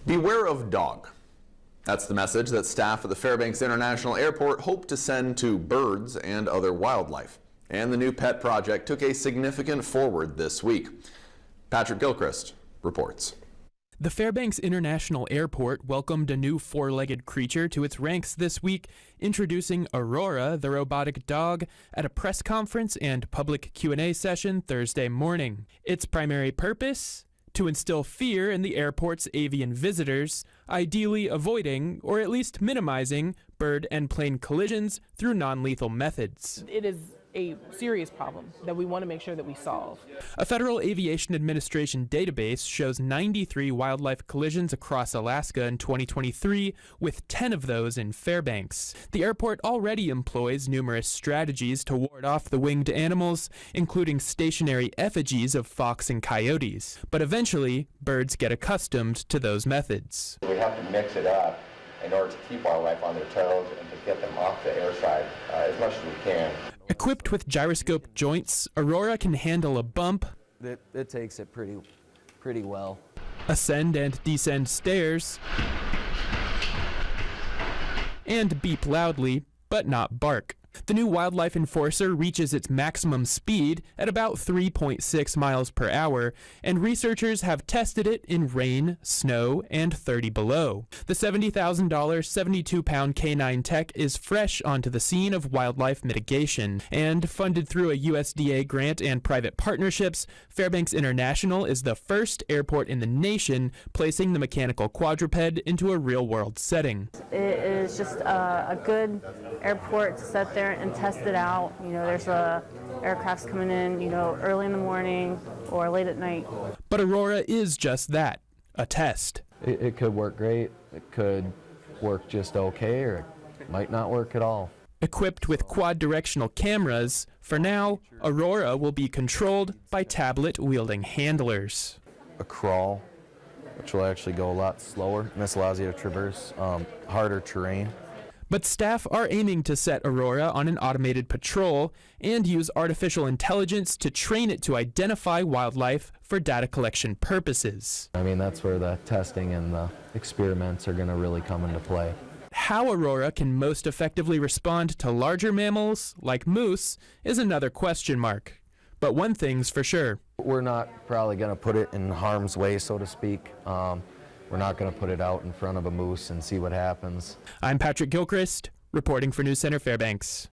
Beware of dog. That's the message that staff at the Fairbanks International Airport hope to send to birds and other wildlife. And the new pet project took a significant forward this week. Patrick Gilchrist reports. The Fairbanks International Airport welcomed a new four-legged creature to its ranks this week, introducing Aurora, the robotic dog, at a press conference and public Q&A session Thursday morning. Its primary purpose? To instill fear in the airport's avian visitors, ideally avoiding, or at least minimizing, bird and plane collisions through non-lethal methods. It is a serious problem that we want to make sure that we solve. A Federal Aviation Administration database shows 93 wildlife collisions across Alaska in 2023, with 10 of those in Fairbanks. The airport already employs numerous strategies to ward off the winged animals, including stationary effigies of fox and coyotes. But eventually, birds get accustomed to those methods. We have to mix it up in order to keep wildlife on their toes and to get them off the airside as much as we can. Equipped with gyroscope joints, Aurora can handle a bump. It takes it pretty well. Ascend and descend stairs, and beep loudly, but not bark. The new Wildlife Enforcer reaches its maximum speed at about 3.6 miles per hour, and researchers have tested it in rain, snow, and 30 below. The $70,000, 72-pound canine tech is fresh onto the scene of wildlife mitigation, and funded through a USDA grant and private partnerships, Fairbanks International is the first airport in the nation placing the mechanical quadruped into a real-world setting. It is just a good airport to set there and test it out. You know, there's aircrafts coming in, you know, early in the morning or late at night. But Aurora is just that, a test. It could work great, it could work just okay, or it might not work at all. Equipped with quad-directional cameras, for now, Aurora will be controlled by tablet-wielding handlers. A crawl, which will actually go a lot slower, and this allows you to traverse harder terrain. But staff are aiming to set Aurora on an automated patrol and use artificial intelligence to train it to identify wildlife for data collection purposes. I mean, that's where the testing and the experiments are going to really come into play. How Aurora can most effectively respond to larger mammals, like moose, is another question mark. But one thing's for sure. We're not probably going to put it in harm's way, so to speak. We're not going to put it out in front of a moose and see what happens. I'm Patrick Gilchrist, reporting for News Center Fairbanks.